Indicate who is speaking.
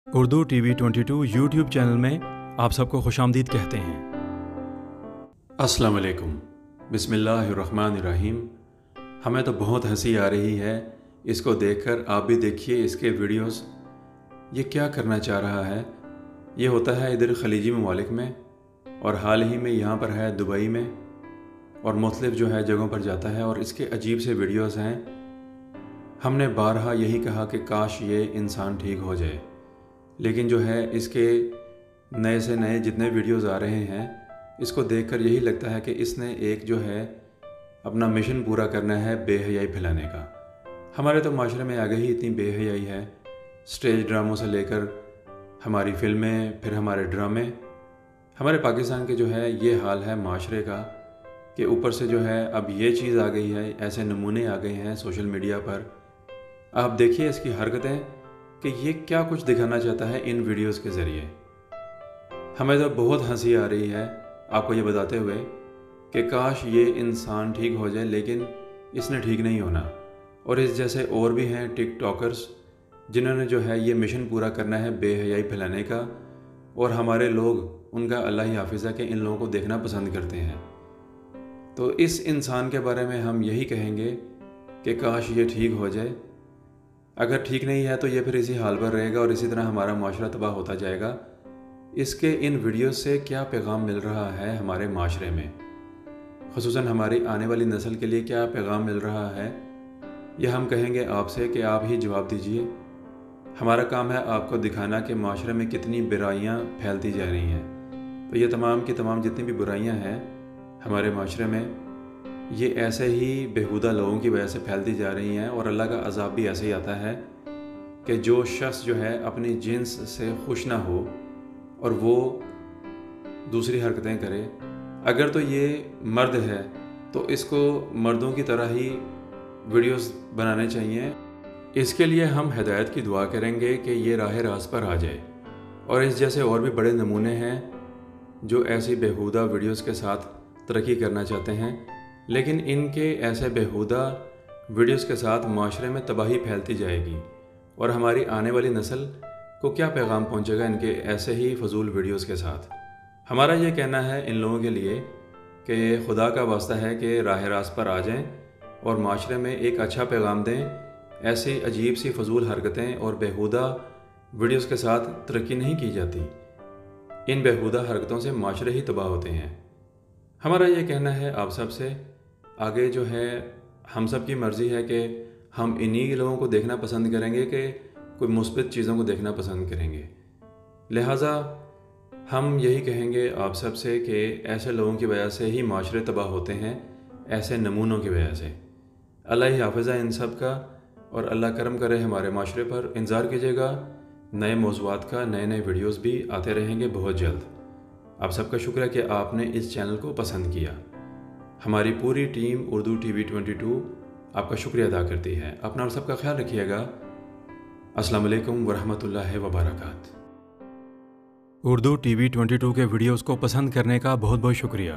Speaker 1: Urdu T V 22 YouTube channel میں آپ سب کو خوش آمدید کہتے ہیں۔
Speaker 2: السلام علیکم، بسم اللہ الرحمن الرحیم۔ ہمیں تو بہت ہنسی آ رہی ہے اس کو دیکھ کر، آپ بھی دیکھیے اس کے ویڈیوز۔ یہ کیا کرنا چاہ رہا ہے؟ یہ ہوتا ہے ادھر خلیجی ممالک میں، اور حال ہی میں یہاں پر ہے دبئی میں، اور مختلف جو ہے جگہوں پر جاتا ہے، اور اس کے عجیب سے ویڈیوز ہیں۔ ہم نے بارہا یہی کہا کہ کاش یہ انسان ٹھیک ہو جائے، لیکن جو ہے اس کے نئے سے نئے جتنے ویڈیوز آ رہے ہیں، اس کو دیکھ کر یہی لگتا ہے کہ اس نے ایک جو ہے اپنا مشن پورا کرنا ہے بے حیائی پھیلانے کا۔ ہمارے تو معاشرے میں آگے ہی اتنی بے حیائی ہے، سٹیج ڈراموں سے لے کر ہماری فلمیں، پھر ہمارے ڈرامے۔ ہمارے پاکستان کے جو ہے یہ حال ہے معاشرے کا کہ اوپر سے جو ہے اب یہ چیز آ گئی ہے، ایسے نمونے آ گئے ہیں سوشل میڈیا پر۔ آپ دیکھیے اس کی حرکتیں کہ یہ کیا کچھ دکھانا چاہتا ہے ان ویڈیوز کے ذریعے۔ ہمیں تو بہت ہنسی آ رہی ہے آپ کو یہ بتاتے ہوئے کہ کاش یہ انسان ٹھیک ہو جائے، لیکن اس نے ٹھیک نہیں ہونا۔ اور اس جیسے اور بھی ہیں ٹک ٹاکرز جنہوں نے جو ہے یہ مشن پورا کرنا ہے بے حیائی پھیلانے کا، اور ہمارے لوگ ان کا اللہ ہی حافظ ہے کہ ان لوگوں کو دیکھنا پسند کرتے ہیں۔ تو اس انسان کے بارے میں ہم یہی کہیں گے کہ کاش یہ ٹھیک ہو جائے۔ اگر ٹھیک نہیں ہے تو یہ پھر اسی حال پر رہے گا، اور اسی طرح ہمارا معاشرہ تباہ ہوتا جائے گا۔ اس کے ان ویڈیوز سے کیا پیغام مل رہا ہے ہمارے معاشرے میں، خصوصاً ہماری آنے والی نسل کے لیے کیا پیغام مل رہا ہے، یہ ہم کہیں گے آپ سے کہ آپ ہی جواب دیجئے۔ ہمارا کام ہے آپ کو دکھانا کہ معاشرے میں کتنی برائیاں پھیلتی جا رہی ہیں۔ تو یہ تمام کی تمام جتنی بھی برائیاں ہیں ہمارے معاشرے میں، یہ ایسے ہی بیہودہ لوگوں کی وجہ سے پھیلتی جا رہی ہیں، اور اللہ کا عذاب بھی ایسے ہی آتا ہے کہ جو شخص جو ہے اپنی جنس سے خوش نہ ہو اور وہ دوسری حرکتیں کرے، اگر تو یہ مرد ہے تو اس کو مردوں کی طرح ہی ویڈیوز بنانے چاہیے۔ اس کے لیے ہم ہدایت کی دعا کریں گے کہ یہ راہ راست پر آ جائے۔ اور اس جیسے اور بھی بڑے نمونے ہیں جو ایسی بیہودہ ویڈیوز کے ساتھ ترقی کرنا چاہتے ہیں، لیکن ان کے ایسے بیہودہ ویڈیوز کے ساتھ معاشرے میں تباہی پھیلتی جائے گی، اور ہماری آنے والی نسل کو کیا پیغام پہنچے گا ان کے ایسے ہی فضول ویڈیوز کے ساتھ۔ ہمارا یہ کہنا ہے ان لوگوں کے لیے کہ خدا کا واسطہ ہے کہ راہ راست پر آ جائیں اور معاشرے میں ایک اچھا پیغام دیں۔ ایسی عجیب سی فضول حرکتیں اور بیہودہ ویڈیوز کے ساتھ ترقی نہیں کی جاتی۔ ان بیہودہ حرکتوں سے معاشرے ہی تباہ ہوتے ہیں۔ ہمارا یہ کہنا ہے آپ سب سے، آگے جو ہے ہم سب کی مرضی ہے کہ ہم انہی لوگوں کو دیکھنا پسند کریں گے کہ کوئی مثبت چیزوں کو دیکھنا پسند کریں گے۔ لہٰذا ہم یہی کہیں گے آپ سب سے کہ ایسے لوگوں کی وجہ سے ہی معاشرے تباہ ہوتے ہیں، ایسے نمونوں کی وجہ سے۔ اللہ ہی حافظ ہے ان سب کا، اور اللہ کرم کرے ہمارے معاشرے پر۔ انتظار کیجیے گا نئے موضوعات کا، نئے نئے ویڈیوز بھی آتے رہیں گے بہت جلد۔ آپ سب کا شکریہ کہ آپ نے اس چینل کو پسند کیا۔ ہماری پوری ٹیم اردو ٹی وی 22 آپ کا شکریہ ادا کرتی ہے۔ اپنا اور سب کا خیال رکھیے گا۔ السلام علیکم ورحمۃ اللہ وبرکاتہ۔
Speaker 1: اردو ٹی وی 22 کے ویڈیوز کو پسند کرنے کا بہت بہت شکریہ۔